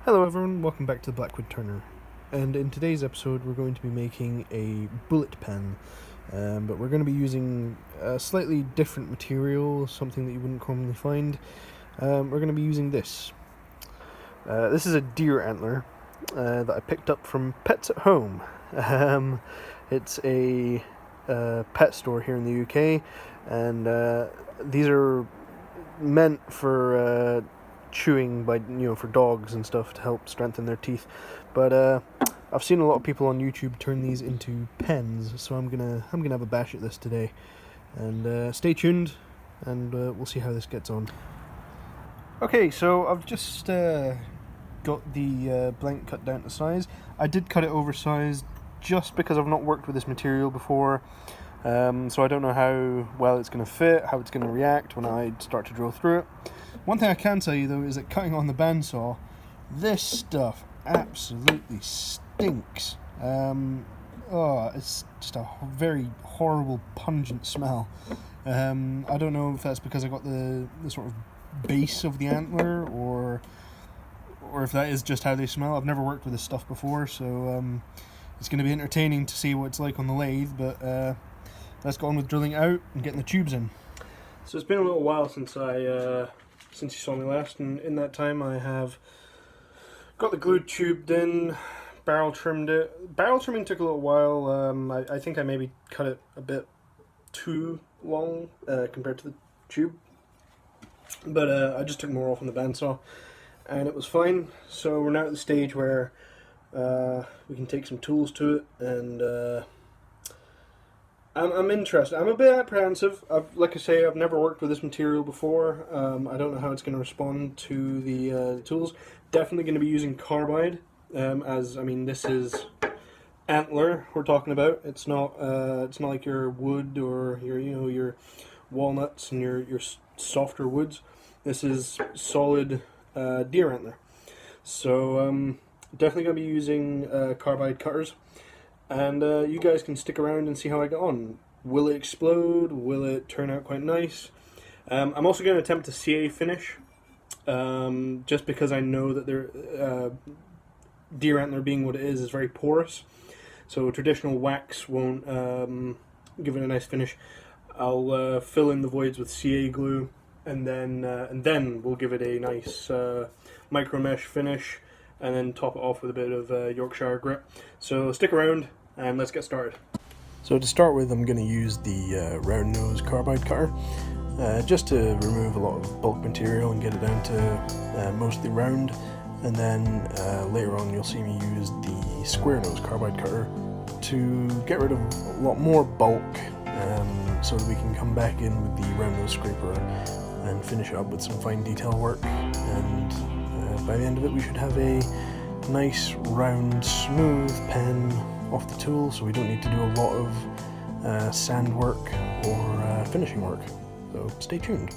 Hello everyone, welcome back to the Blackwood Turner. And in today's episode we're going to be making a bullet pen, but we're going to be using a slightly different material, something that you wouldn't commonly find. We're going to be using this. This is a deer antler that I picked up from Pets at Home. It's a pet store here in the UK, and these are meant for chewing for dogs and stuff to help strengthen their teeth. But I've seen a lot of people on YouTube turn these into pens, so I'm gonna have a bash at this today. And stay tuned, and we'll see how this gets on. Okay, so I've just got the blank cut down to size. I did cut it oversized just because I've not worked with this material before, so I don't know how well it's going to fit, how it's going to react when I start to drill through it. One thing I can tell you though is that cutting on the bandsaw, this stuff absolutely stinks. It's just a very horrible, pungent smell. I don't know if that's because I got the sort of base of the antler, or if that is just how they smell. I've never worked with this stuff before, so it's going to be entertaining to see what it's like on the lathe, but let's go on with drilling out and getting the tubes in. So it's been a little while since you saw me last, and in that time I have got the glue tubed in, barrel trimmed it. Barrel trimming took a little while. I think I maybe cut it a bit too long compared to the tube, but I just took more off on the bandsaw and it was fine. So we're now at the stage where we can take some tools to it, and I'm interested. I'm a bit apprehensive. Like I say, I've never worked with this material before. I don't know how it's going to respond to the tools. Definitely going to be using carbide, this is antler we're talking about. It's not like your wood or your walnuts and your softer woods. This is solid deer antler. So definitely going to be using carbide cutters. And you guys can stick around and see how I get on. Will it explode? Will it turn out quite nice? I'm also going to attempt a CA finish, just because I know that deer antler, being what it is very porous. So traditional wax won't give it a nice finish. I'll fill in the voids with CA glue, and then we'll give it a nice micro mesh finish, and then top it off with a bit of Yorkshire grit. So stick around and let's get started. So to start with, I'm going to use the round nose carbide cutter, just to remove a lot of bulk material and get it down to mostly round, and then later on you'll see me use the square nose carbide cutter to get rid of a lot more bulk, so that we can come back in with the round nose scraper and finish up with some fine detail work. And by the end of it we should have a nice round smooth pen off the tool, so we don't need to do a lot of sand work or finishing work. So stay tuned.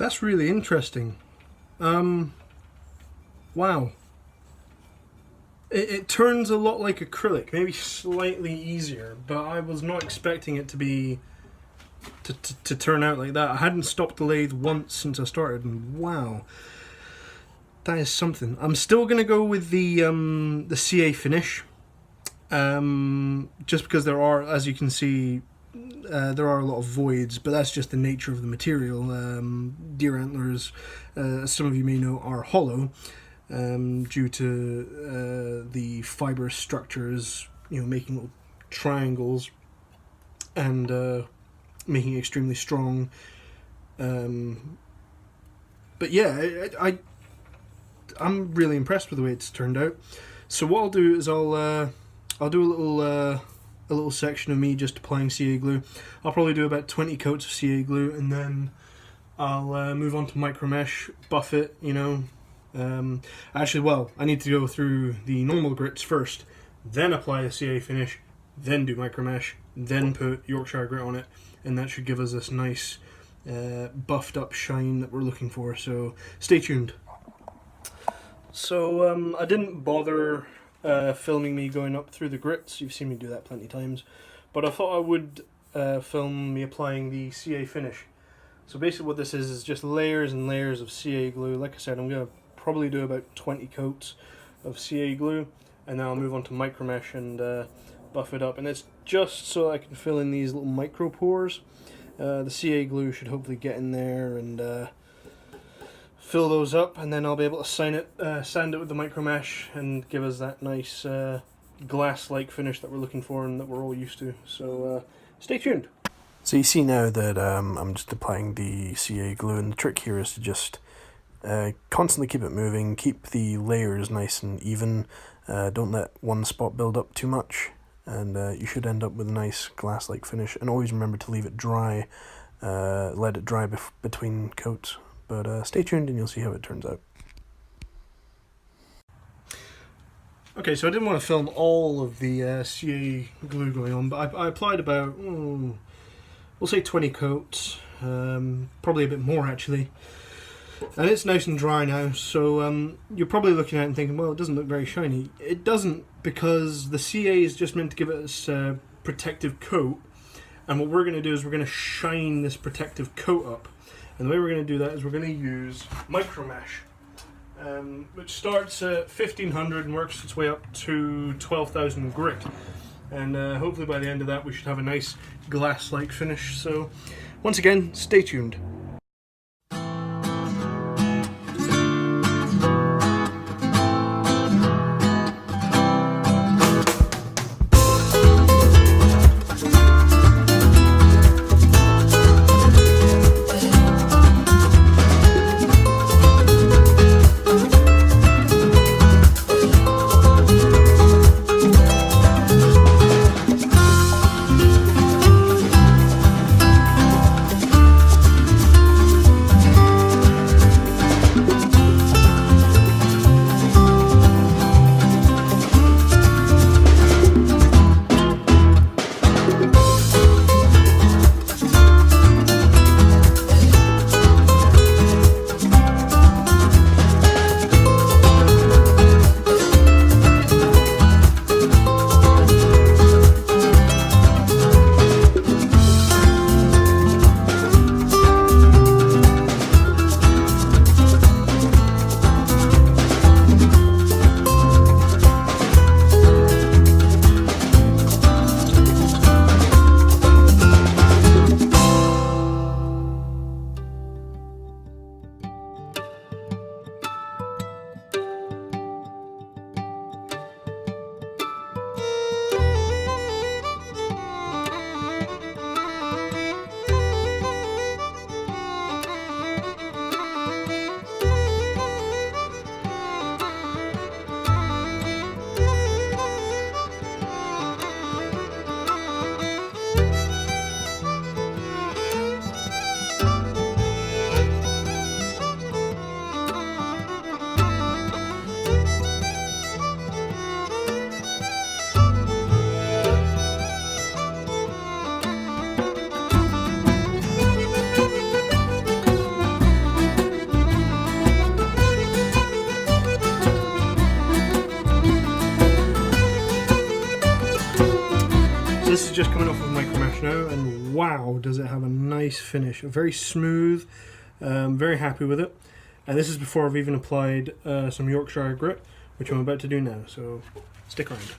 that's really interesting. Wow. It turns a lot like acrylic, maybe slightly easier, but I was not expecting it to be to turn out like that. I hadn't stopped the lathe once since I started, and wow, that is something. I'm still gonna go with the CA finish, just because there are, as you can see, there are a lot of voids, but that's just the nature of the material. Deer antlers, as some of you may know, are hollow. Due to the fibrous structures, making little triangles and making it extremely strong. But yeah, I'm really impressed with the way it's turned out. So what I'll do is I'll do a little section of me just applying CA glue. I'll probably do about 20 coats of CA glue, and then I'll move on to micromesh, buff it, actually, well, I need to go through the normal grits first, then apply the CA finish, then do micromesh, then put Yorkshire grit on it, and that should give us this nice buffed up shine that we're looking for, so stay tuned. So I didn't bother filming me going up through the grits. You've seen me do that plenty of times, but I thought I would film me applying the CA finish. So basically what this is just layers and layers of CA glue. Like I said, I'm going to probably do about 20 coats of CA glue, and then I'll move on to micromesh and buff it up. And it's just so I can fill in these little micro pores. The CA glue should hopefully get in there and fill those up, and then I'll be able to sand it with the micromesh and give us that nice glass-like finish that we're looking for and that we're all used to. So stay tuned. So you see now that I'm just applying the CA glue, and the trick here is to just constantly keep it moving, keep the layers nice and even, don't let one spot build up too much, and you should end up with a nice glass-like finish. And always remember to leave it dry, let it dry between coats. But stay tuned and you'll see how it turns out. Okay, so I didn't want to film all of the CA glue going on, but I applied about, we'll say 20 coats, probably a bit more actually. And it's nice and dry now, so you're probably looking at it and thinking, well, it doesn't look very shiny. It doesn't, because the CA is just meant to give it this protective coat, and what we're going to do is we're going to shine this protective coat up. And the way we're going to do that is we're going to use micromesh, which starts at 1500 and works its way up to 12,000 grit. And hopefully by the end of that we should have a nice glass-like finish. So once again, stay tuned. wow, does it have a nice finish. Very smooth, very happy with it. And this is before I've even applied some Yorkshire grit, which I'm about to do now, so stick around.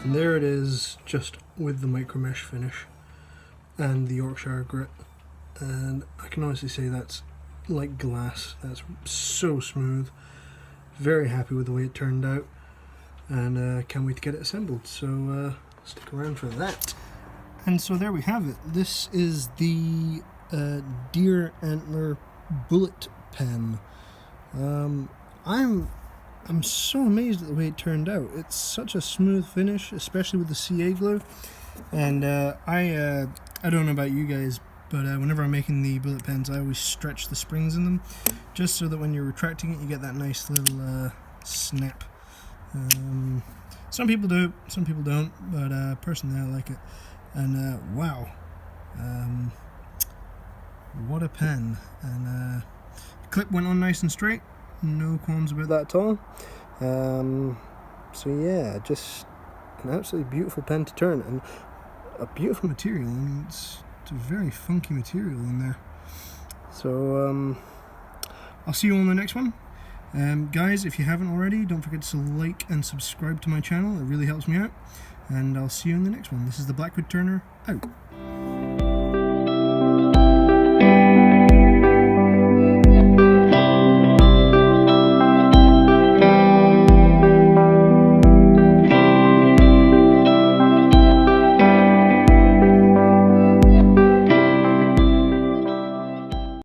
And there it is, just with the micro mesh finish and the Yorkshire grit, and I can honestly say that's like glass. That's so smooth. Very happy with the way it turned out, and can't wait to get it assembled, so stick around for that. And so there we have it. This is the deer antler bullet pen. I'm so amazed at the way it turned out. It's such a smooth finish, especially with the CA glue. And I don't know about you guys, but whenever I'm making the bullet pens, I always stretch the springs in them, just so that when you're retracting it, you get that nice little snap. Some people do, some people don't, but personally I like it. And wow, what a pen. And the clip went on nice and straight. No qualms about that at all. So yeah, just an absolutely beautiful pen to turn, and a beautiful material. I mean, it's a very funky material in there. So I'll see you on the next one. Guys, if you haven't already, don't forget to like and subscribe to my channel. It really helps me out. And I'll see you in the next one. This is the Blackwood Turner, out.